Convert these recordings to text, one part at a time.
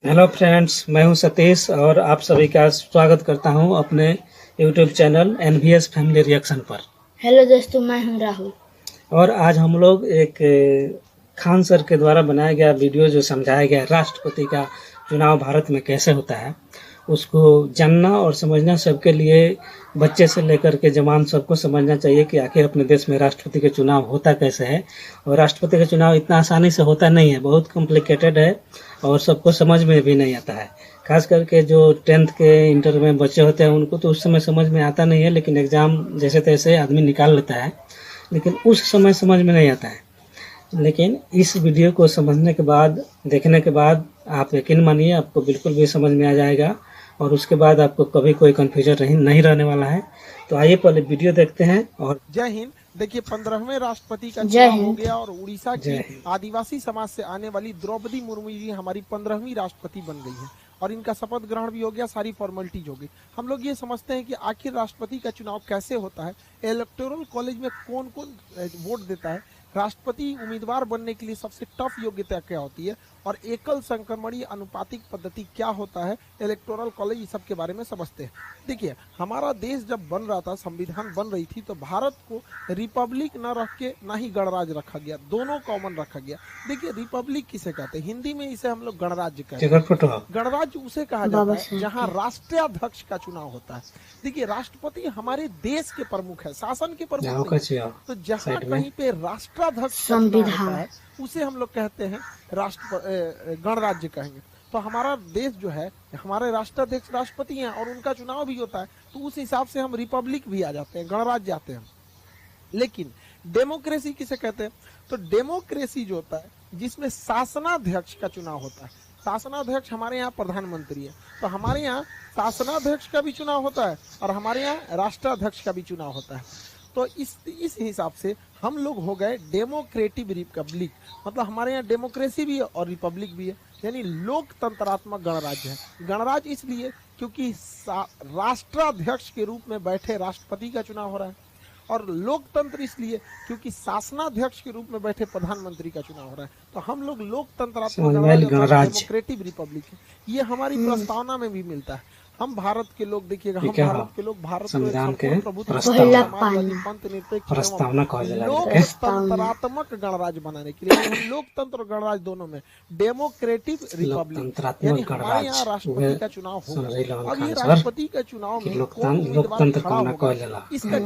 Hello friends, मैं हूं सतीश और आप सभी का स्वागत करता हूं अपने YouTube channel NVS family reaction पर। हेलो दोस्तों, मैं हूं राहुल। और आज हम लोग एक खान सर के द्वारा बनाया गया वीडियो जो समझाया गया राष्ट्रपति का चुनाव भारत में कैसे होता है, उसको जानना और समझना सबके लिए, बच्चे से लेकर के जवान सबको समझना चाहिए कि आखिर अपने देश में राष्ट्रपति का चुनाव होता कैसे है। और राष्ट्रपति का चुनाव इतना आसानी से होता नहीं है, बहुत कॉम्प्लिकेटेड है और सबको समझ में भी नहीं आता है। खास करके जो 10th के इंटर में बच्चे होते हैं उनको तो उस समय समझ में आता नहीं है, लेकिन एग्ज़ाम जैसे तैसे आदमी निकाल लेता है, लेकिन उस समय समझ में नहीं आता है। लेकिन इस वीडियो को समझने के बाद, देखने के बाद आप यकीन मानिए आपको बिल्कुल भी समझ में आ जाएगा और उसके बाद आपको कभी कोई कन्फ्यूजन नहीं रहने वाला है। तो आइए पहले वीडियो देखते हैं। और जय हिंद। देखिए 15वें राष्ट्रपति का चुनाव हो गया और उड़ीसा की आदिवासी समाज से आने वाली द्रौपदी मुर्मू जी हमारी 15वीं राष्ट्रपति बन गई है और इनका शपथ ग्रहण भी हो गया, सारी फॉर्मेलिटीज हो गई। हम लोग ये समझते हैं कि आखिर राष्ट्रपति का चुनाव कैसे होता है, इलेक्टोरल कॉलेज में कौन कौन वोट देता है, राष्ट्रपति उम्मीदवार बनने के लिए सबसे टफ योग्यता क्या होती है और एकल संक्रमणीय अनुपातिक पद्धति क्या होता है, इलेक्टोरल कॉलेज, ये सब के बारे में समझते हैं। देखिए हमारा देश जब बन रहा था, संविधान बन रही थी, तो भारत को रिपब्लिक न रख के ना ही गणराज्य रखा गया, दोनों कॉमन रखा गया। देखिए रिपब्लिक किसे कहते हैं, हिंदी में इसे हम लोग गणराज्य कहते हैं। गणराज्य उसे कहा जाता है जहाँ राष्ट्राध्यक्ष का चुनाव होता है। देखिए राष्ट्रपति हमारे देश के प्रमुख है, शासन के प्रमुख है। तो जहाँ कहीं पे राष्ट्राध्यक्ष संविधान है उसे हम लोग कहते हैं गणराज्य कहेंगे। तो हमारा देश जो है, हमारे राष्ट्राध्यक्ष राष्ट्रपति हैं और उनका चुनाव भी होता है, तो उस हिसाब से हम रिपब्लिक भी आ जाते हैं, गणराज्य आते हैं। लेकिन डेमोक्रेसी किसे कहते हैं, तो डेमोक्रेसी जो होता है जिसमें शासनाध्यक्ष का चुनाव होता है। शासनाध्यक्ष हमारे यहाँ प्रधानमंत्री है, तो हमारे यहाँ शासनाध्यक्ष का भी चुनाव होता है और हमारे यहाँ राष्ट्राध्यक्ष का भी चुनाव होता है। तो इस हिसाब से हम लोग हो गए डेमोक्रेटिव रिपब्लिक, मतलब हमारे यहाँ डेमोक्रेसी भी है और रिपब्लिक भी है, यानी लोकतंत्रात्मक गणराज्य है। गणराज्य इसलिए क्योंकि राष्ट्राध्यक्ष के रूप में बैठे राष्ट्रपति का चुनाव हो रहा है, और लोकतंत्र इसलिए क्योंकि शासनाध्यक्ष के रूप में बैठे प्रधानमंत्री का चुनाव हो रहा है। तो हम लोग लोकतंत्रात्मक गणराज्य, डेमोक्रेटिव रिपब्लिक है। ये हमारी प्रस्तावना में भी मिलता है। हम भारत के लोग, देखिएगा, हम भारत के लोग भारत संविधान के लोकतंत्रात्मक गणराज्य बनाने के लिए हम लोकतंत्र और गणराज्य दोनों में डेमोक्रेटिव रिपब्लिक, यानी हमारे यहाँ राष्ट्रपति का चुनाव होगा। अब ये राष्ट्रपति का चुनाव में लोकतंत्र इसका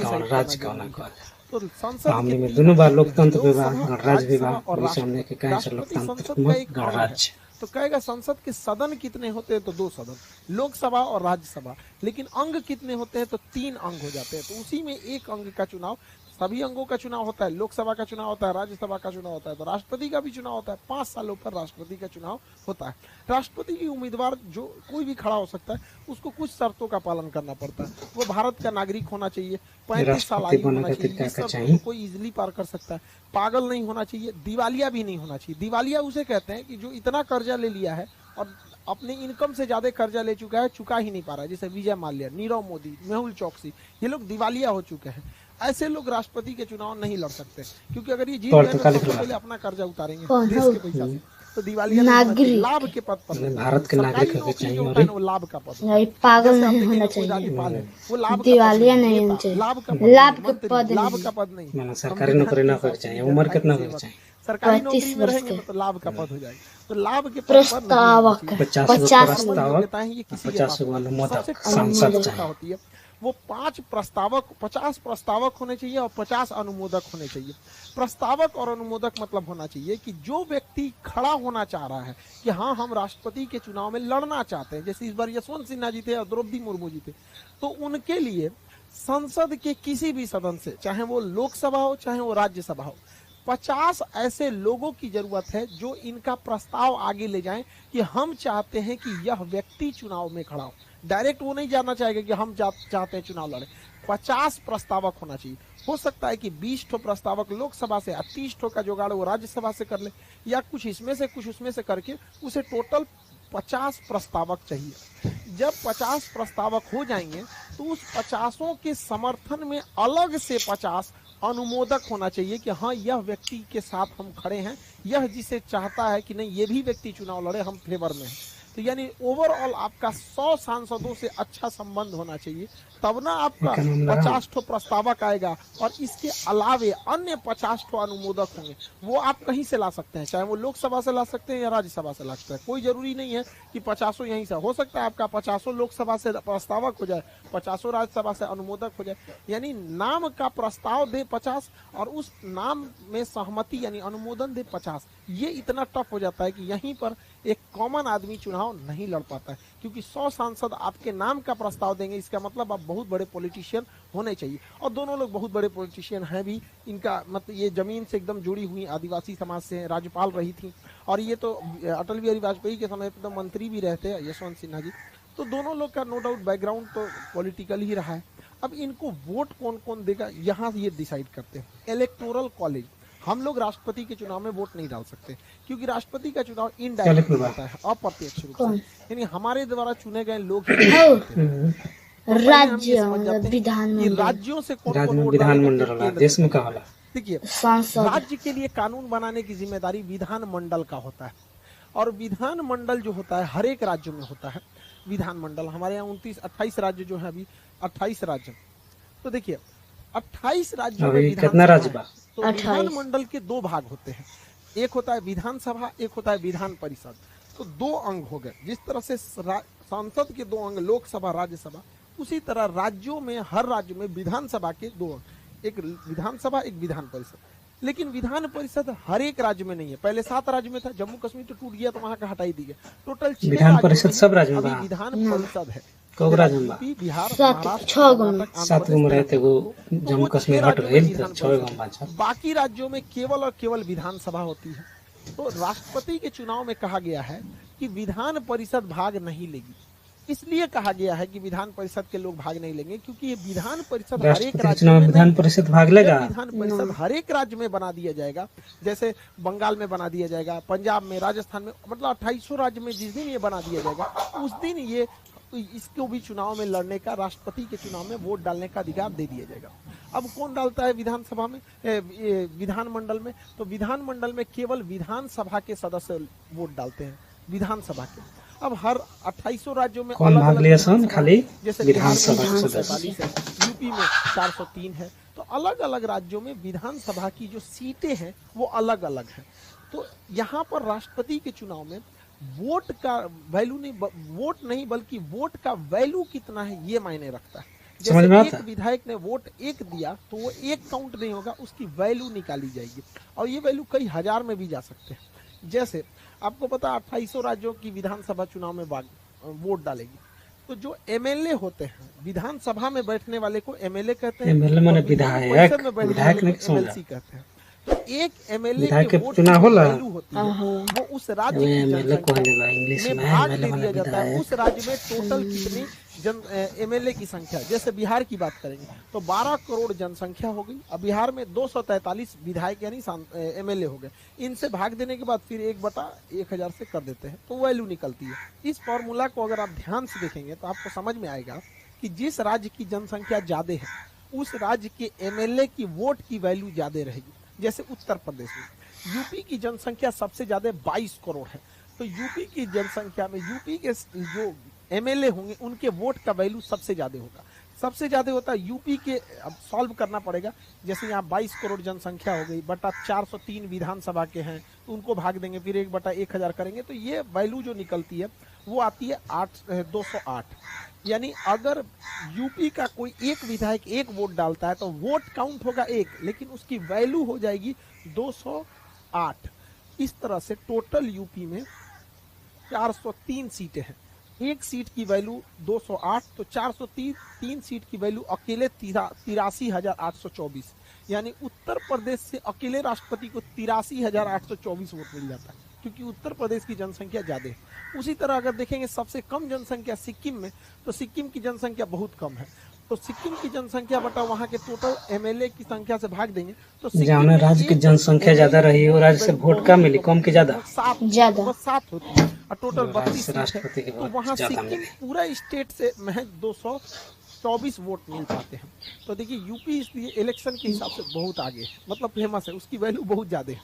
तो संसद में दोनों बार लोकतंत्र विभाग, गणराज्य विभाग और राष्ट्रपति गणराज्य। तो कहेगा संसद के सदन कितने होते हैं, तो 2 सदन, लोकसभा और राज्यसभा। लेकिन अंग कितने होते हैं, तो 3 अंग हो जाते हैं। तो उसी में एक अंग का चुनाव, सभी अंगों का चुनाव होता है। लोकसभा का चुनाव होता है, राज्यसभा का चुनाव होता है, तो राष्ट्रपति का भी चुनाव होता है। 5 सालों पर राष्ट्रपति का चुनाव होता है। राष्ट्रपति की उम्मीदवार जो कोई भी खड़ा हो सकता है, उसको कुछ शर्तों का पालन करना पड़ता है। वो भारत का नागरिक होना चाहिए, 35 साल आयु होना चाहिए, कोई इजिली पार कर सकता है, पागल नहीं होना चाहिए, दिवालिया भी नहीं होना चाहिए। दिवालिया उसे कहते हैं कि जो इतना कर्जा ले लिया है और अपने इनकम से ज्यादा कर्जा ले चुका है, चुका ही नहीं पा रहा है, जैसे विजय माल्या, नीरव मोदी, मेहुल चौकसी, ये लोग दिवालिया हो चुके हैं। ऐसे लोग राष्ट्रपति के चुनाव नहीं लड़ सकते, क्योंकि अगर ये जीत गए तो पहले अपना कर्जा उतारेंगे देश के पैसा से। तो दिवालिया लाभ के पद पर, भारत के नागरिक होने चाहिए और वो लाभ का पद, पागल नहीं होना चाहिए, वो लाभ दिवालिया नहीं होना चाहिए, लाभ का पद नहीं, सरकारी नौकरी न होनी चाहिए। उम्र कितना होनी चाहिए, सरकारी नौकरी में रहेंगे तो लाभ का पद हो जाएगा। तो लाभ के प्रस्तावक 50 होती है, वो 5 प्रस्तावक, 50 प्रस्तावक होने चाहिए और 50 अनुमोदक होने चाहिए। प्रस्तावक और अनुमोदक मतलब होना चाहिए कि जो व्यक्ति खड़ा होना चाह रहा है कि हाँ हम राष्ट्रपति के चुनाव में लड़ना चाहते हैं, जैसे इस बार यशवंत सिन्हा जी थे और द्रौपदी मुर्मू जी थे, तो उनके लिए संसद के किसी भी सदन से, चाहे वो लोकसभा हो चाहे वो राज्यसभा हो, 50 ऐसे लोगों की जरूरत है जो इनका प्रस्ताव आगे ले जाएं कि हम चाहते हैं कि यह व्यक्ति चुनाव में खड़ा हो। डायरेक्ट वो नहीं जानना चाहेगा कि हम चाहते हैं चुनाव लड़े। 50 प्रस्तावक होना चाहिए। हो सकता है कि 20 ठो प्रस्तावक लोकसभा से, 30 ठो का जुगाड़ वो राज्यसभा से कर ले, या कुछ इसमें से कुछ उसमें से करके उसे टोटल 50 प्रस्तावक चाहिए। जब 50 प्रस्तावक हो जाएंगे तो उस 50 के समर्थन में अलग से 50 अनुमोदक होना चाहिए कि हाँ यह व्यक्ति के साथ हम खड़े हैं, यह जिसे चाहता है कि नहीं ये भी व्यक्ति चुनाव लड़े, हम फेवर में हैं। तो यानी ओवरऑल आपका 100 सांसदों से अच्छा संबंध होना चाहिए, तब ना आपका 50 ठो प्रस्तावक आएगा और इसके अलावे अन्य 50 ठो अनुमोदक होंगे। वो आप कहीं से ला सकते हैं, चाहे वो लोकसभा से ला सकते हैं या राज्यसभा से ला सकते हैं, कोई जरूरी नहीं है कि 50 यहीं से। हो सकता है आपका 50 लोकसभा से प्रस्तावक हो जाए, 50 राज्यसभा से अनुमोदक हो जाए। यानी नाम का प्रस्ताव दे 50 और उस नाम में सहमति यानी अनुमोदन दे 50। ये इतना टफ हो जाता है कि यहीं पर एक कॉमन आदमी चुनाव नहीं लड़ पाता है, क्योंकि 100 सांसद आपके नाम का प्रस्ताव देंगे, इसका मतलब आप बहुत बड़े पॉलिटिशियन होने चाहिए। और दोनों लोग बहुत बड़े पॉलिटिशियन हैं भी, इनका मतलब ये जमीन से एकदम जुड़ी हुई आदिवासी समाज से राज्यपाल रही थी, और ये तो अटल बिहारी वाजपेयी के समय पर तो मंत्री भी रहते हैं यशवंत सिन्हा जी। तो दोनों लोग का नो डाउट बैकग्राउंड तो पॉलिटिकल ही रहा है। अब इनको वोट कौन कौन देगा यहाँ ये डिसाइड करते हैं इलेक्टोरल कॉलेज। हम लोग राष्ट्रपति के चुनाव में वोट नहीं डाल सकते, क्योंकि राष्ट्रपति का चुनाव इनडायरेक्ट होता है, अप्रत्यक्ष रूप से, यानी हमारे द्वारा चुने गए लोग ही राज्य विधानमंडल, राज्यों से कौन कौन वोट विधानमंडल देश में कहा। देखिए, सांसद राज्य के लिए कानून बनाने की जिम्मेदारी विधानमंडल का होता है, और विधानमंडल जो होता है हर एक राज्य में होता है विधानमंडल। हमारे यहाँ 28 राज्य जो है, अभी 28 राज्य। तो देखिए 28 राज्यों में कितना राज्य बा? तो विधानमंडल के दो भाग होते हैं, एक होता है विधानसभा, एक होता है विधान परिषद। तो दो अंग हो गए। जिस तरह से संसद के दो अंग लोकसभा राज्यसभा, उसी तरह राज्यों में हर राज्य में विधानसभा के दो अंग, एक विधानसभा एक विधान परिषद। लेकिन विधान परिषद हर एक राज्य में नहीं है। पहले 7 राज्य में था, जम्मू कश्मीर तो टूट गया तो वहां का हटाई दी गया। टोटल 6 विधान परिषद सब राज्य में विधान परिषद है। बिहार 7 गो में रहते, वो जम्मू कश्मीर हट गए तो 6 गो बचा। बाकी राज्यों में केवल और केवल विधानसभा होती है। तो राष्ट्रपति के चुनाव में कहा गया है कि विधान परिषद भाग नहीं लेगी। इसलिए कहा गया है कि विधान परिषद के लोग भाग नहीं लेंगे, क्योंकि ये विधान परिषद हर एक राज्य में विधान परिषद भाग लेगा। विधान परिषद हर एक राज्य में बना दिया जाएगा, जैसे बंगाल में बना दिया जाएगा, पंजाब में, राजस्थान में, मतलब 2800 राज्य में जिस दिन ये बना दिया जाएगा उस दिन ये इसको भी चुनाव में लड़ने का, राष्ट्रपति के चुनाव में वोट डालने का अधिकार दे दिया जाएगा। अब कौन डालता है विधानसभा में, विधानमंडल में? तो विधानमंडल में केवल विधानसभा के सदस्य वोट डालते हैं, विधानसभा के। अब हर 2800 राज्यों में कौन भाग लिया सन? खाली जैसे विधानसभा के सदस्य है, यूपी में 403 है। तो अलग अलग राज्यों में विधानसभा की जो सीटें हैं वो अलग अलग हैं। तो यहाँ पर राष्ट्रपति के चुनाव में वोट का वैल्यू नहीं, वोट नहीं बल्कि वोट का वैल्यू कितना है ये मायने रखता है। जैसे एक विधायक ने वोट 1 दिया तो वो 1 काउंट नहीं होगा, उसकी वैल्यू निकाली जाएगी, और ये वैल्यू कई हजार में भी जा सकते हैं। जैसे आपको पता है 2800 राज्यों की विधानसभा चुनाव में वोट डालेगी, तो जो एमएलए होते हैं विधानसभा में बैठने वाले को एमएलए कहते हैं, विधायक एमएलसी कहते हैं। तो एक एमएलए के वोट की वैल्यू होती है, वो उस राज्य की जनसंख्या में भाग दे दिया जाता है। उस राज्य में टोटल कितनी एमएलए की संख्या, जैसे बिहार की बात करेंगे तो 12 करोड़ जनसंख्या हो गई। अब बिहार में 243 विधायक यानी एमएलए हो गए। इनसे भाग देने के बाद फिर 1/1000 से कर देते हैं, तो वैल्यू निकलती है। इस फॉर्मूला को अगर आप ध्यान से देखेंगे तो आपको समझ में आएगा कि जिस राज्य की जनसंख्या ज्यादा है उस राज्य के एमएलए की वोट की वैल्यू ज्यादा रहेगी। जैसे उत्तर प्रदेश में यूपी की जनसंख्या सबसे ज्यादा 22 करोड़ है, तो यूपी की जनसंख्या में यूपी के जो एमएलए होंगे उनके वोट का वैल्यू सबसे ज्यादा होगा। सबसे ज्यादा होता है यूपी के। अब सॉल्व करना पड़ेगा, जैसे यहाँ 22 करोड़ जनसंख्या हो गई, बटा 403 विधानसभा के हैं, तो उनको भाग देंगे, फिर 1/1000 करेंगे, तो ये वैल्यू जो निकलती है वो आती है 208। यानी अगर यूपी का कोई एक विधायक 1 वोट डालता है तो वोट काउंट होगा 1, लेकिन उसकी वैल्यू हो जाएगी 208। इस तरह से टोटल यूपी में 403 सीटें हैं। एक सीट की वैल्यू 208, तो 403 सीट की वैल्यू अकेले 83,824। यानी उत्तर प्रदेश से अकेले राष्ट्रपति को 83,824 वोट मिल जाता है, क्योंकि उत्तर प्रदेश की जनसंख्या ज्यादा है। उसी तरह अगर देखेंगे सबसे कम जनसंख्या सिक्किम में, तो सिक्किम की जनसंख्या बहुत कम है, तो सिक्किम की जनसंख्या बटा वहाँ के टोटल एमएलए की संख्या से भाग देंगे तो जहाँ राज्य की जनसंख्या ज्यादा रही और राज्य से वोट कम मिली, कम की ज्यादा 7 होती है, और टोटल 32 सीट है। तो वहाँ सिक्किम पूरा स्टेट से महज 224 वोट मिल पाते हैं। तो देखिए यूपी इसलिए इलेक्शन के हिसाब से बहुत आगे है, मतलब फेमस है, उसकी वैल्यू बहुत ज्यादा है।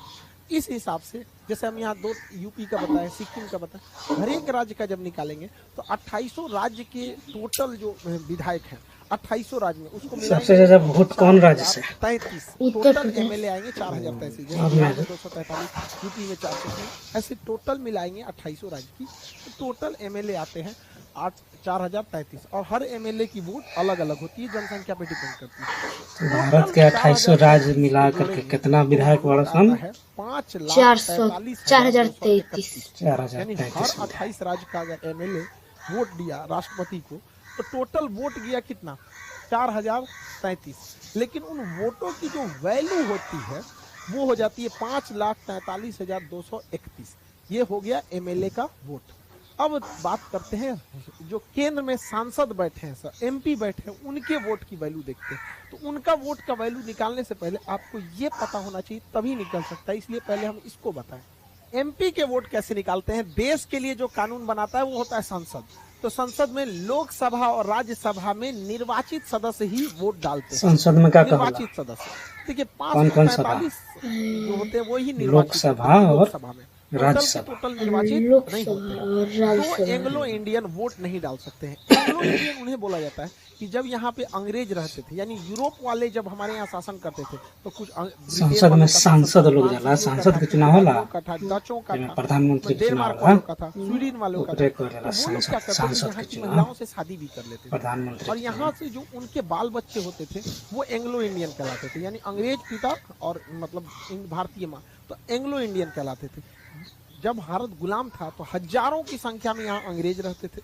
इस हिसाब से जैसे हम यहाँ 2 यूपी का बताया, सिक्किम का बताया, हर एक राज्य का जब निकालेंगे तो 2800 राज्य के टोटल जो विधायक हैं 2800 राज्य में उसको सबसे ज्यादा वोट कौन राज्य से? 33 उत्तर टोटल प्रदेश। एमएलए आएंगे 4033, अब जैसे मैं- 243, यूपी में 400, ऐसे टोटल मिलाएंगे 2800 राज्य की, तो टोटल एमएलए आते हैं 4033 और हर एमएलए की वोट अलग अलग होती है, जनसंख्या पे डिपेंड करती है। तो भारत के 2800 राज्य मिला करके कितना विधायक बड़ा सन? 4033 यानी हर 4033 28 राज्य का अगर एमएलए वोट दिया राष्ट्रपति को तो टोटल वोट गया कितना? 4033। लेकिन उन वोटों की जो वैल्यू होती है वो हो जाती है 5,43,231। ये हो गया एमएलए का वोट। अब बात करते हैं जो केंद्र में सांसद बैठे हैं सर, एमपी बैठे हैं, उनके वोट की वैल्यू देखते हैं। तो उनका वोट का वैल्यू निकालने से पहले आपको ये पता होना चाहिए, तभी निकल सकता है, इसलिए पहले हम इसको बताएं। एमपी के वोट कैसे निकालते हैं? देश के लिए जो कानून बनाता है वो होता है संसद। तो संसद में लोकसभा और राज्यसभा में निर्वाचित सदस्य ही वोट डालते हैं। संसद में क्या कहला? निर्वाचित सदस्य देखिए कौन-कौन सभा? 545 जो होते हैं वो ही निर्वाचित लोकसभा और लोकसभा में राज्यसभा। टोटल निर्वाचित नहीं लोकसभा होते हैं। और तो राज्यसभा एंग्लो इंडियन वोट नहीं डाल सकते हैं। एंग्लो इंडियन उन्हें बोला जाता है कि जब यहाँ पे अंग्रेज रहते थे, यानी यूरोप वाले जब हमारे यहाँ शासन करते थे तो कुछ संसद में सांसद लोग जाला, सांसद के चुनाव होला, डचों का था, प्रधानमंत्री के चुनाव डेनमार्क होला, वालों का था, स्वीडन वालों का था। ओकरे को जाला तो वो लोग क्या करते थे, सांसद यहाँ के की चुनाव, महिलाओं से शादी भी कर लेते थे। प्रधानमंत्री और के यहाँ से जो उनके बाल बच्चे होते थे वो एंग्लो इंडियन कहलाते थे, यानी अंग्रेज पिता और मतलब भारतीय माँ, तो एंग्लो इंडियन कहलाते थे। जब भारत गुलाम था तो हजारों की संख्या में यहाँ अंग्रेज रहते थे,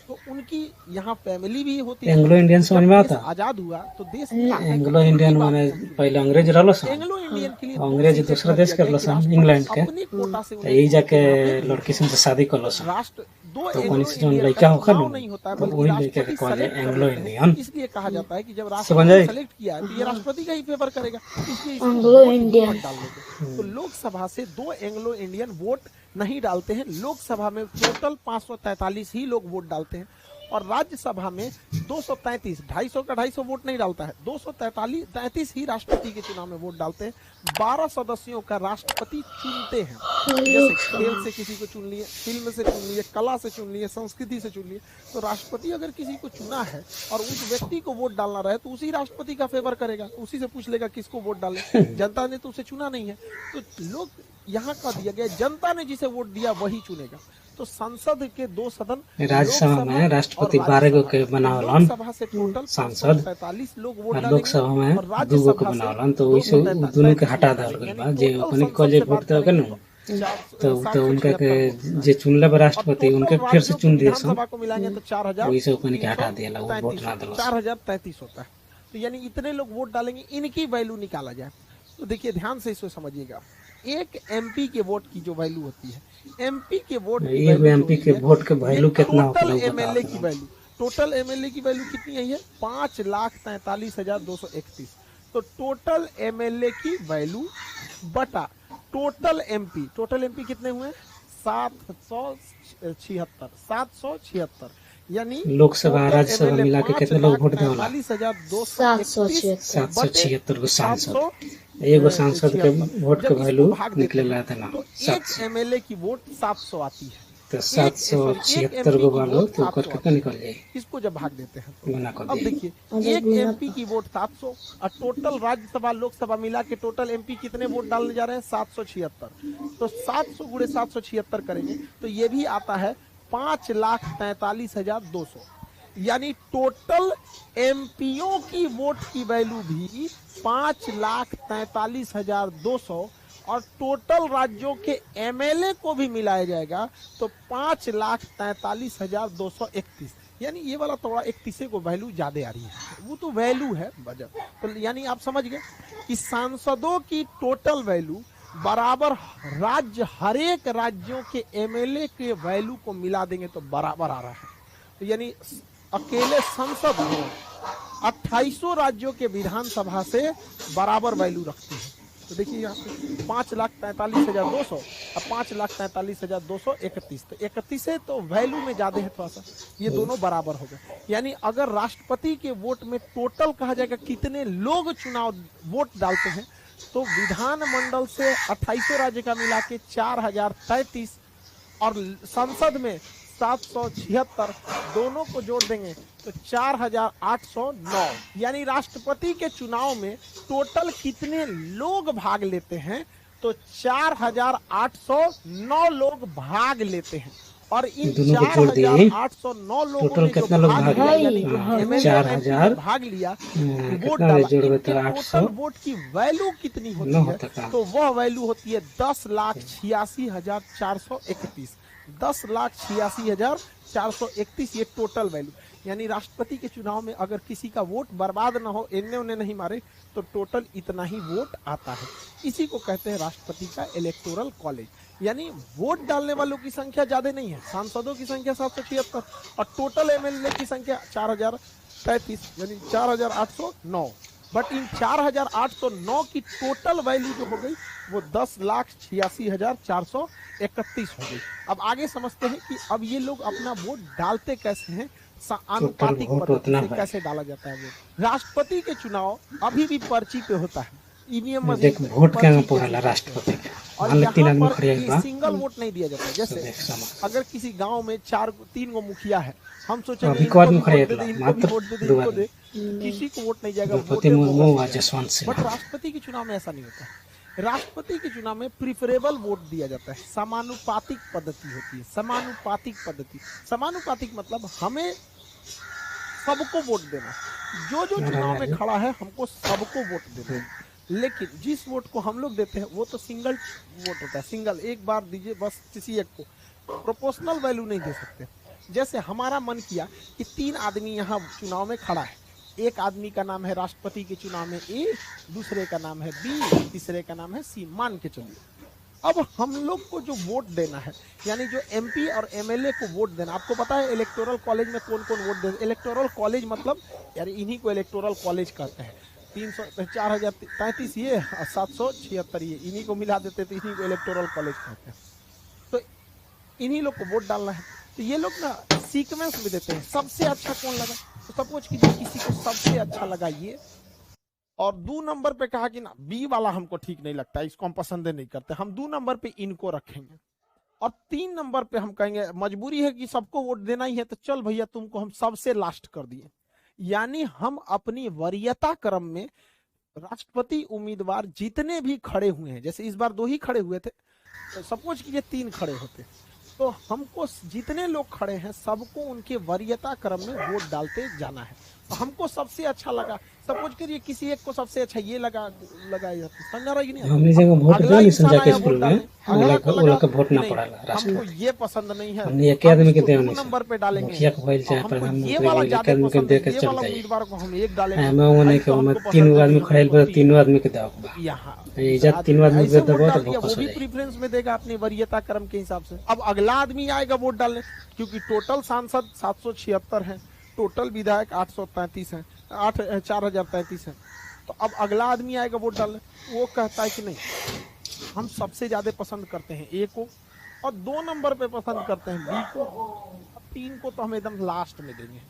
तो उनकी यहाँ फैमिली भी होती थी। एंग्लो इंडियन समझ में जब आता? देश आजाद हुआ तो देश एंग्लो इंडियन माने पहले अंग्रेज रहलो सन, एंग्लो इंडियन के लिए अंग्रेज दूसरा देश कर लो सन, इंग्लैंड के, अपने कोटा से तो यही जाके लड़की से शादी कर लो सन। राष्ट्र दो तो एंग्लो कौन से जो इंडियन लड़का का होकर चुनाव ना, नहीं होता है, तो बल्कि वही लड़के राष्ट्रपति के कौन है select कर एंग्लो लेते हैं। इंडियन। इसलिए कहा जाता है कि जब समझ राष्ट्रपति आई? सेलेक्ट किया है तो ये राष्ट्रपति का ही फेवर करेगा, इसलिए इसमें एंग्लो वोट इंडियन। मत डाल देते। तो लोकसभा से 2 एंग्लो इंडियन वोट नहीं डालते हैं। लोकसभा में टोटल 543 ही लोग वोट डालते हैं और राज्यसभा में 233, 250 का 250 वोट नहीं डालता है, 233 ही राष्ट्रपति के चुनाव में वोट डालते हैं। 12 सदस्यों का राष्ट्रपति चुनते हैं, जैसे खेल से किसी को चुन लिए, फिल्म से चुन लिए, कला से चुन लिए, संस्कृति से चुन लिए। तो राष्ट्रपति अगर किसी को चुना है और उस व्यक्ति को वोट डालना रहे तो उसी राष्ट्रपति का फेवर करेगा, उसी से पूछ लेगा किसको वोट डाले। जनता ने तो उसे चुना नहीं है, तो लोग यहाँ का दिया गया, जनता ने जिसे वोट दिया वही चुनेगा। तो संसद के 2 सदन, राज्यसभा में राष्ट्रपति और 12 गो के राज्यसभा। बनावलन, लोकसभा से टोटल सांसद, 543 लोग वोट और डालेंगे लोकसभा में और 2 गो राज्यसभा के से बनावलन, तो वैसे दोनों के हटा देवल गइल बा। जे ओकनी को जे वोट देवे के न, तो उनका के जे चुनले बा राष्ट्रपति उनके फिर से चुन दिए सन, विधानसभा को मिलाएंगे तो 4000 वैसे ओकनी के हटा दिया, वो वोट ना दिलो। 4033 होता है। तो यानी इतने लोग वोट डालेंगे, इनकी वैल्यू निकाला जाए। तो देखिए ध्यान से इसको समझिएगा, एक एमपी के वोट की जो वैल्यू होती है, एमपी के वोट की एक value एमपी जो के होती है, वोट के वैल्यू ये कितना टोटल होता है एमएलए की वैल्यू, टोटल एमएलए की वैल्यू कितनी आई है? 5,43,231। तो टोटल एमएलए की वैल्यू बटा टोटल एमपी कितने हुए? 776, यानी लोकसभा राज्यसभा मिला के कितने लोग वोट देवला? 776 गो सांसद, एगो सांसद के वोट के वैल्यू निकलेला था तो एक एमएलए की वोट 700 आती है, तो 776 गो वालो तो ओकर कितना निकल जाए? इसको जब भाग देते हैं तो गुना कर अब दिए। देखिए एक एमपी की वोट 700 और टोटल राज्यसभा लोकसभा मिला के टोटल एमपी कितने वोट डालने जा रहे हैं? 776। तो 700 गुणे 776 करेंगे तो ये भी आता है 5,43,200। यानी टोटल एमपीओ की वोट की वैल्यू भी 5,43,200 और टोटल राज्यों के एमएलए को भी मिलाया जाएगा तो 5,43,231। यानी ये वाला थोड़ा 31 को वैल्यू ज्यादा आ रही है, वो तो वैल्यू है बजट। तो यानी आप समझ गए कि सांसदों की टोटल वैल्यू बराबर राज्य, हर एक राज्यों के एमएलए के वैल्यू को मिला देंगे तो बराबर आ रहा है। तो यानी अकेले संसद 2800 राज्यों के विधानसभा से बराबर वैल्यू रखती है। तो देखिए यहाँ पे 5,43,200 और 5,43,231, तो 31 है तो वैल्यू में ज्यादा है थोड़ा सा, ये दोनों बराबर हो गए। यानी अगर राष्ट्रपति के वोट में टोटल कहा जाएगा कितने लोग चुनाव वोट डालते हैं तो विधानमंडल से 28 राज्य का मिला के 4033 और संसद में 776, दोनों को जोड़ देंगे तो 4809। यानी राष्ट्रपति के चुनाव में टोटल कितने लोग भाग लेते हैं, तो 4809 लोग भाग लेते हैं। और इन 4809 लोगों टोटल ने कितना जो लोग भाग भाग लिया, लिए? यानी जो हाँ, MLA 4000 भाग लिया, वोट कितना डाला, जोड़े तो इनके 800 टोटल वोट की वैल्यू कितनी होती नौ है, होता का। तो वह वैल्यू होती है 10,86,431। 10,86,431 ये टोटल वैल्यू। यानी राष्ट्रपति के चुनाव में अगर किसी का वोट बर्बाद ना हो, इन्हें उन्हें नहीं मारे, तो टोटल इतना ही वोट आता है। इसी को कहते हैं राष्ट्रपति का इलेक्टोरल कॉलेज। यानी वोट डालने वालों की संख्या ज्यादा नहीं है, सांसदों की संख्या 776 और टोटल MLA की संख्या 4033 यानी 4809। बट इन 4809 की टोटल वैल्यू जो हो गई वो 10,86,431 हो गई। अब आगे समझते हैं कि अब ये लोग अपना वोट डालते कैसे हैं, आनुपातिक पद्धति से कैसे डाला जाता है वोट। राष्ट्रपति के चुनाव अभी भी पर्ची पे होता है, ईवीएम देख वोट क्या पड़ेला राष्ट्रपति के, और मान ले 3 आदमी यहाँ खड़े पर बा, सिंगल वोट नहीं दिया जाता है। जैसे अगर किसी गांव में 3 गो मुखिया है, हम सोचेंगे अभी इनको को आदमी भी खड़े वोट दे दे, इनको भी मात्र वोट दे दे, 2 इनको आदमी, दे, किसी को वोट नहीं जाएगा। द्रौपदी मुर्मू और जसवंत सिंह। बट राष्ट्रपति के चुनाव में ऐसा नहीं होता है। राष्ट्रपति के चुनाव में प्रिफरेबल वोट दिया जाता है, समानुपातिक पद्धति होती है। समानुपातिक पद्धति, समानुपातिक मतलब हमें सबको वोट देना, जो चुनाव में खड़ा है हमको सबको वोट देना है। लेकिन जिस वोट को हम लोग देते हैं वो तो सिंगल वोट होता है, सिंगल, एक बार दीजिए बस किसी एक को, प्रोपोर्शनल वैल्यू नहीं दे सकते। जैसे हमारा मन किया कि 3 आदमी यहाँ चुनाव में खड़ा है, एक आदमी का नाम है राष्ट्रपति के चुनाव में A, दूसरे का नाम है B, तीसरे का नाम है C, मान के चलिए। अब हम लोग को जो वोट देना है, यानी जो MP और MLA को वोट देना, आपको पता है इलेक्टोरल कॉलेज में कौन कौन वोट दे। इलेक्टोरल कॉलेज मतलब यार इन्हीं को इलेक्टोरल कॉलेज कहते हैं। 4033 ये 776 ये, इन्हीं को मिला देते तो इन्हीं को इलेक्टोरल कॉलेज कहते हैं। तो इन्हीं लोग को वोट डालना है। तो ये लोग ना सीक्वेंस में देते हैं, सबसे अच्छा कौन लगा, तो सपोज कीजिए किसी को सबसे अच्छा लगा ये, और 2 नंबर पे कहा कि ना B वाला हमको ठीक नहीं लगता, इसको हम पसंद नहीं करते, हम 2 नंबर पे इनको रखेंगे। और 3 नंबर पे हम कहेंगे मजबूरी है कि सबको वोट देना ही है, तो चल भैया तुमको हम सबसे लास्ट कर दिए। यानी हम अपनी वरीयता क्रम में राष्ट्रपति उम्मीदवार जितने भी खड़े हुए हैं, जैसे इस बार 2 ही खड़े हुए थे, तो सपोज कीजिए 3 खड़े होते, तो हमको जितने लोग खड़े हैं सबको उनके वरीयता क्रम में वोट डालते जाना है। तो हमको सबसे अच्छा लगा, सपोज करिए किसी एक को सबसे अच्छा ये लगाया जाता, समझ रहा है कि नहीं? हमने जगह वोट दिया नहीं समझा के स्कूल में, अगला का वोट ना पड़ाला हमको राष्ट्रपति। ये पसंद नहीं है, हमने एक आदमी के देव नहीं नंबर पे डालेंगे, मुखिया को भइल चाहे हमको प्रधानमंत्री ये वाला एक ज्यादा आदमी के पसंद दे है, के ये चल वाला जाइए। उम्मीदवार को हम एक डालेंगे। मैं वो नहीं कहूं, मैं 3 आदमी खड़े पर 3 आदमी के देव बा, यहाँ इज्जत 3 आदमी के देबो तो वो फोकस हो भी जाए। प्रेफरेंस में देगा अपनी वरीयता क्रम के हिसाब से। अब अगला आदमी आएगा वोट डालने, क्योंकि टोटल सांसद 776 हैं, टोटल विधायक 833 हैं, 4033 हैं। तो अब अगला आदमी आएगा वोट डालने, वो कहता है कि नहीं हम सबसे ज्यादा पसंद करते हैं A को, और 2 नंबर पे पसंद करते हैं B को, 3 को तो हम एकदम लास्ट में देंगे।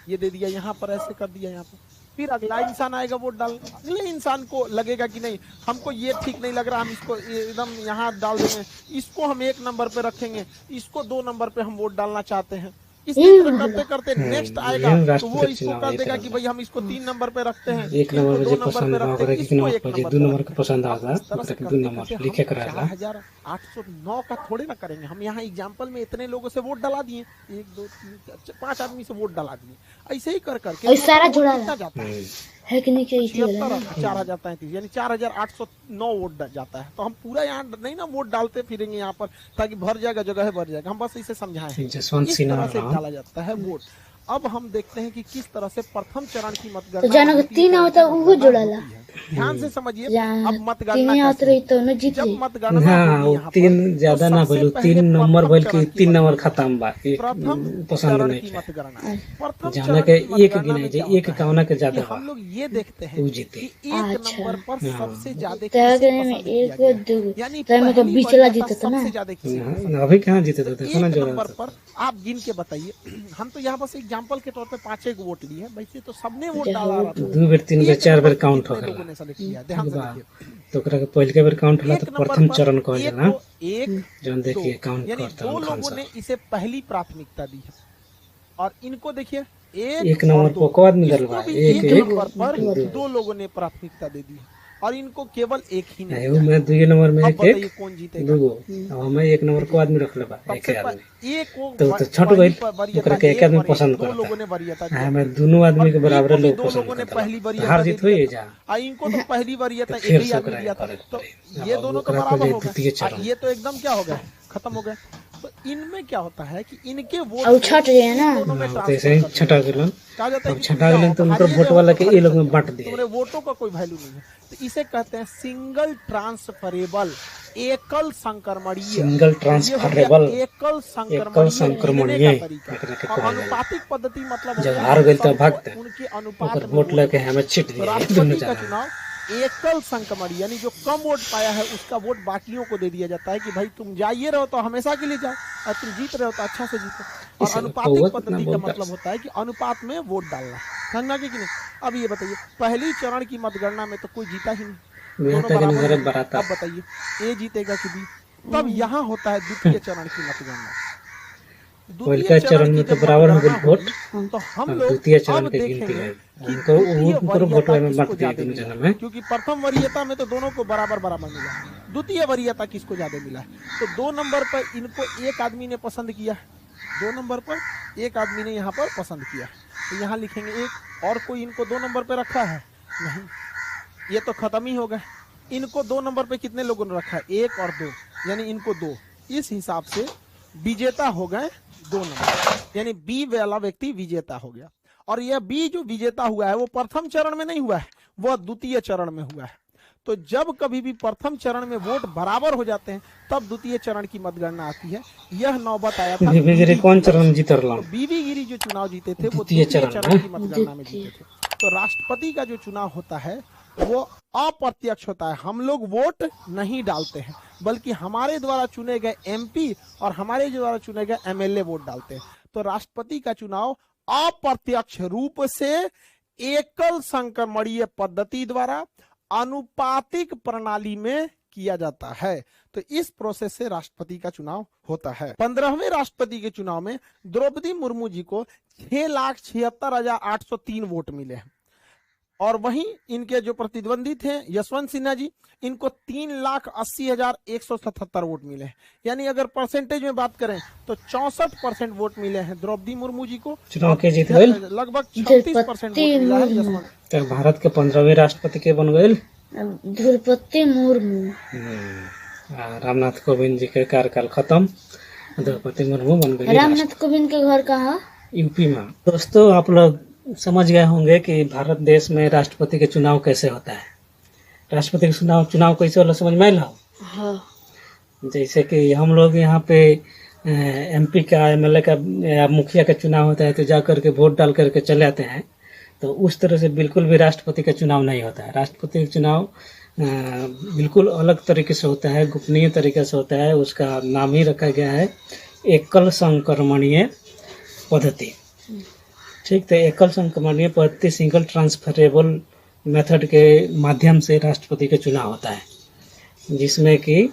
ये दे दिया यहाँ पर, ऐसे कर दिया यहाँ पर। फिर अगला इंसान आएगा वोट डालने, अगले इंसान को लगेगा कि नहीं हमको ये ठीक नहीं लग रहा, हम इसको एकदम यहाँ डाल देंगे, इसको हम 1 नंबर पे रखेंगे, इसको 2 नंबर पे हम वोट डालना चाहते हैं। इसी तरह करते करते नेक्स्ट आएगा तो वो इसको कर देगा कि भाई हम इसको 3 नंबर पे रखते हैं, 1 नंबर पे 2 जो नंबर पसंद पे होगा रखते हैं, कि इसको ना 1 पजे नंबर 2 पे नंबर के पसंद आता इस तरह से तो 2 नंबर करते लिखे कराला। 4809 का थोड़े ना करेंगे हम। यहाँ एग्जाम्पल में इतने लोगों से वोट डला दिए, 1 2 3 5 आदमी से वोट डला दिए, ऐसे ही कर करके और सारा जुड़ा कितना जाता है, है कि नहीं, कि 4033 यानी 4809 वोट जाता है। तो हम पूरा यहाँ नहीं ना वोट डालते फिरेंगे यहाँ पर ताकि भर जाएगा, जगह है भर जाएगा, हम बस इसे समझाएं हैं जसवंत इस सिन्हा तरह से नाम। डाला जाता है वोट। अब हम देखते हैं कि किस तरह से प्रथम चरण की तो मतगणना जानो कि 3 होता वो जुड़ाला, ध्यान से समझिए। जहाँ अब 3 मतगणना आवत कैसे रही होगी? तो न जीत जब ली। मतगणना हाँ होगी वो यहाँ पर, 3 ज्यादा तो ना सबसे बोलू, पहले 3 नंबर बोल प्रथम के चरण 3 की नंबर मतगणना। खत्म बा, प्रथम पसंद चरण नहीं की है। मतगणना, प्रथम जाने चरण के की 1 मतगणना गिनाई में जे क्या 1 होता है कावना के कि ज्यादा हम बा लोग ये देखते हैं वो कि जीते। 1 अच्छा। नंबर पर हाँ। सबसे ज्यादा तय किसे में पसंद 1 किया 2 गया, यानी तय में तो पहली बीचला वरीयता जीतत ना। सबसे ज्यादा किसे पसंद अभी कहाँ जीते थे, देखो ना 1 जो नंबर पर आप गिन के बताइए। हम तो यहाँ बस एक एग्जाम्पल के तौर पे 5 वोट लिए, वैसे तो सबने वोट डाला रहता है। 2 बेर 3 बेर 4 बेर काउंट हो कितने गया लोगों ने सेलेक्ट किया, ध्यान से देखिए। तो ओकरा के पहले के बेर काउंट होला एक तो नंबर प्रथम पर चरण कहल एक जाला को एक जौन देखिए काउंट यानी करता 2 है खान लोगों साहब। ने इसे पहली प्राथमिकता दी है, और इनको देखिए एक नंबर पर ओकर बाद मिलल बा एक एक नंबर पर 2 लोगों ने प्राथमिकता दे दी है, और इनको केवल एक ही ने एगो मैं 2 नंबर में अब एक बताइए कौन जीतेगा। दूगो अब हमें 1 नंबर को आदमी रखले बा एक सबसे आदमी एक को तो छट गइल ओकरा के एक आदमी पसंद 2 लोगों करता ने वरीयता दी, हमें दोनों आदमी के बराबर लोग 2 पसंद लोगों ने करता पहली तो वरीयता हार दे जीत हुई दिया जा था, इनको तो पहली वरीयता तो एक फिर ही से आदमी ओकरा दिया था, करे तो पड़े। ये अब दोनों तो ओकरा बराबर पहले हो द्वितीय गए, चरण ये तो एकदम क्या हो गए, खत्म हो गए। तो इनमें क्या होता है कि इनके वोट और छट गए ना, दोनों में तो ऐसे ही ट्रांसफर छटा गेलन कहा जाता है अब कि छटा तुम गेलन तो जाओ, उनकर हारिए वोट जाओ, वाला के हारिए ये लोग में जाओ, बांट दिए तुम्हारे वोटों का कोई वैल्यू नहीं है। तो इसे कहते हैं सिंगल ट्रांसफरेबल, एकल संक्रमणीय, सिंगल ट्रांसफरेबल एकल एकल संक्रमणीय मिलने का तरीका। एकरा के और कहल जाला। अनुपातिक पद्धति मतलब जब होता है हार गइल सबको तब भागते उनके अनुपात ओकर में वोट वोट लेके देते हैं। हमें छिट तो दिए दोनों राष्ट्रपति का जना चुनाव एकल संक्रमण यानी जो कम वोट पाया है उसका वोट बाकियों को दे दिया जाता है कि भाई तुम जाइए रहो तो हमेशा के लिए जाओ, और तुम जीत रहे हो तो अच्छा से जीतो। और इसे अनुपातिक कौवा पद्धति कितना का बोलता मतलब होता है कि अनुपात में वोट डालना, समझना कि नहीं। अब ये बताइए पहली चरण की मतगणना में तो कोई जीता ही नहीं, यहाँ दोनों तक बराबर मेरे हो गए। बराता अब बताइए ए जीतेगा कि बी। तब यहाँ होता है द्वितीय चरण की मतगणना। पहले का चरण में तो बराबर हो गए वोट, तो हम और लोग द्वितीय चरण अब के गिनती देखेंगे है कि उनको द्वितीय उनको वोट वरीयता में बांट किसको दिए ज्यादा दोनों मिला जना है, में। क्योंकि प्रथम वरीयता में तो दोनों को बराबर बराबर मिला, द्वितीय वरीयता किसको ज्यादा मिला है। तो 2 नंबर पर इनको एक आदमी ने पसंद किया, 2 नंबर पर एक आदमी ने यहाँ पर पसंद किया, तो यहाँ लिखेंगे एक। और कोई इनको 2 नंबर पे रखा है नहीं, ये तो खत्म ही हो गए। इनको 2 नंबर पे कितने लोगों ने रखा है, 1 और 2, यानी इनको 2। इस हिसाब से विजेता हो गए 2 नंबर, यानी बी वाला व्यक्ति विजेता हो गया। और यह बी जो विजेता हुआ है वो प्रथम चरण में नहीं हुआ है, वह द्वितीय चरण में हुआ है। तो जब कभी भी प्रथम चरण में वोट बराबर हो जाते हैं तब द्वितीय चरण की मतगणना आती है। यह नौबत आया था बीबी गिरी कौन चरण में जीत रहा तो बीबी गिरी जो चुनाव जीते थे वो द्वितीय द्वितीय चरण चरण की मतगणना में जीते थे। तो राष्ट्रपति का जो चुनाव होता है वो अप्रत्यक्ष होता है, हम लोग वोट नहीं डालते हैं बल्कि हमारे द्वारा चुने गए एमपी और हमारे द्वारा चुने गए एमएलए वोट डालते हैं। तो राष्ट्रपति का चुनाव अप्रत्यक्ष रूप से एकल संक्रमणीय पद्धति द्वारा अनुपातिक प्रणाली में किया जाता है। तो इस प्रोसेस से राष्ट्रपति का चुनाव होता है। 15वें राष्ट्रपति के चुनाव में द्रौपदी मुर्मू जी को 6,76,803 वोट मिले हैं, और वहीं इनके जो प्रतिद्वंदी थे यशवंत सिन्हा जी, इनको 3,80,177 वोट मिले हैं। यानी अगर परसेंटेज में बात करें तो 64% वोट मिले हैं द्रौपदी मुर्मू जी को, चुनाव के जीत गए लगभग 36% वोट मिला है यशवंत। तो भारत के 15वें राष्ट्रपति के बन गए द्रौपदी मुर्मू। रामनाथ कोविंद जी के कार्यकाल खत्म, द्रौपदी मुर्मू बन गई रामनाथ कोविंद के घर कहाँ? यूपी में। दोस्तों आप लोग समझ गए होंगे कि भारत देश में राष्ट्रपति के चुनाव कैसे होता है। राष्ट्रपति के चुनाव कैसे होला समझ में आया? हाँ। जैसे कि हम लोग यहाँ पे एमपी का एमएलए का या मुखिया का चुनाव होता है तो जा करके वोट डाल करके चले आते हैं, तो उस तरह से बिल्कुल भी राष्ट्रपति का चुनाव नहीं होता है। राष्ट्रपति का चुनाव बिल्कुल अलग तरीके से होता है, गोपनीय तरीके से होता है। उसका नाम ही रखा गया है एकल संक्रमणीय पद्धति। ठीक, तो एकल संक्रमणीय पद्धति सिंगल ट्रांसफरेबल मेथड के माध्यम से राष्ट्रपति का चुनाव होता है, जिसमें कि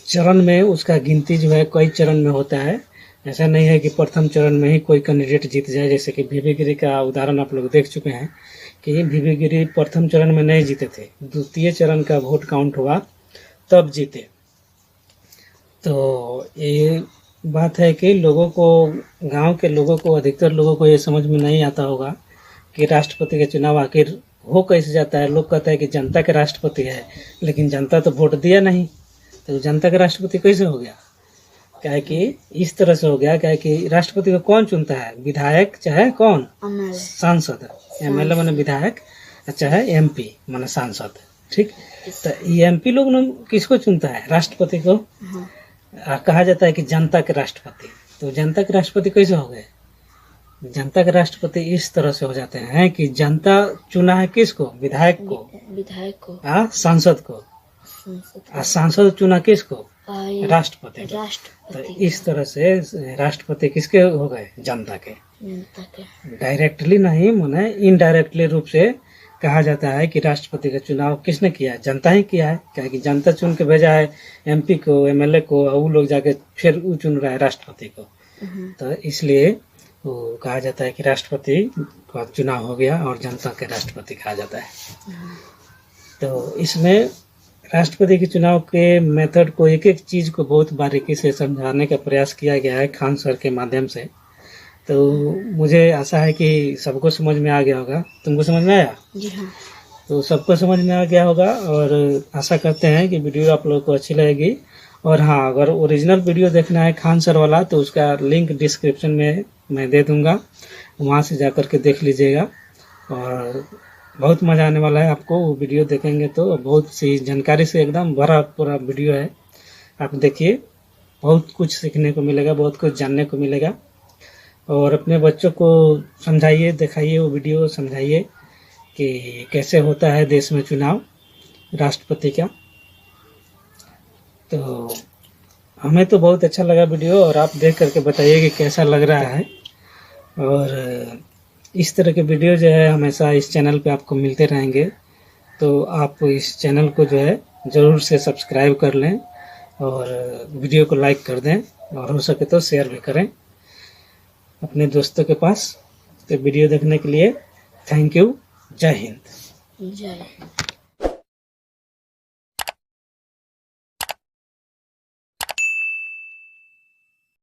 चरण में उसका गिनती जो है कई चरण में होता है। ऐसा नहीं है कि प्रथम चरण में ही कोई कैंडिडेट जीत जाए, जैसे कि बीबी गिरी का उदाहरण आप लोग देख चुके हैं कि बीबी गिरी प्रथम चरण में नहीं जीते थे, द्वितीय चरण का वोट काउंट हुआ तब जीते। तो ये बात है कि लोगों को, गांव के लोगों को, अधिकतर लोगों को ये समझ में नहीं आता होगा कि राष्ट्रपति का चुनाव आखिर हो कैसे जाता है। लोग कहते हैं कि जनता के राष्ट्रपति है, लेकिन जनता तो वोट दिया नहीं, तो जनता का राष्ट्रपति कैसे हो गया? क्या है कि इस तरह से हो गया, क्या है कि राष्ट्रपति को कौन चुनता है? विधायक चाहे कौन? सांसद। एमएलए माने विधायक, चाहे एमपी माने सांसद। ठीक, तो ये एमपी लोग किसको चुनता है? राष्ट्रपति को। कहा जाता है कि जनता के राष्ट्रपति। तो जनता के राष्ट्रपति कैसे हो गए? जनता के राष्ट्रपति इस तरह से हो जाते हैं कि जनता चुना है किसको? विधायक को, विधायक को, सांसद को। सांसद चुना किसको? ये राष्ट्रपति का। तो राष्ट्रपति इस तरह से राष्ट्रपति किसके हो गए? जनता के। जनता के। डायरेक्टली नहीं, माने इनडायरेक्टली रूप से कहा जाता है कि राष्ट्रपति का चुनाव किसने किया है? जनता ही किया है। क्या कि जनता चुन के भेजा है MP को, MLA को, और वो लोग जाके फिर वो चुन रहा है राष्ट्रपति को। तो इसलिए वो कहा जाता है कि राष्ट्रपति का चुनाव हो गया और जनता के राष्ट्रपति कहा जाता है। तो इसमें राष्ट्रपति के चुनाव के मेथड को, एक एक चीज को बहुत बारीकी से समझाने का प्रयास किया गया है खान सर के माध्यम से। तो मुझे आशा है कि सबको समझ में आ गया होगा। तुमको समझ में आया? जी हाँ। तो सबको समझ में आ गया होगा और आशा करते हैं कि वीडियो आप लोगों को अच्छी लगेगी। और हाँ, अगर ओरिजिनल वीडियो देखना है खान सर वाला तो उसका लिंक डिस्क्रिप्शन में मैं दे दूंगा, वहाँ से जाकर के देख लीजिएगा। और बहुत मज़ा आने वाला है आपको, वो वीडियो देखेंगे तो बहुत सी जानकारी से एकदम भरा पूरा वीडियो है। आप देखिए, बहुत कुछ सीखने को मिलेगा, बहुत कुछ जानने को मिलेगा। और अपने बच्चों को समझाइए, दिखाइए वो वीडियो, समझाइए कि कैसे होता है देश में चुनाव राष्ट्रपति का। तो हमें तो बहुत अच्छा लगा वीडियो, और आप देख करके बताइए कि कैसा लग रहा है। और इस तरह के वीडियो जो है हमेशा इस चैनल पे आपको मिलते रहेंगे। तो आप इस चैनल को जो है ज़रूर से सब्सक्राइब कर लें और वीडियो को लाइक कर दें, और हो सके तो शेयर भी करें अपने दोस्तों के पास। तो वीडियो देखने के लिए थैंक यू। जय हिंद। जय।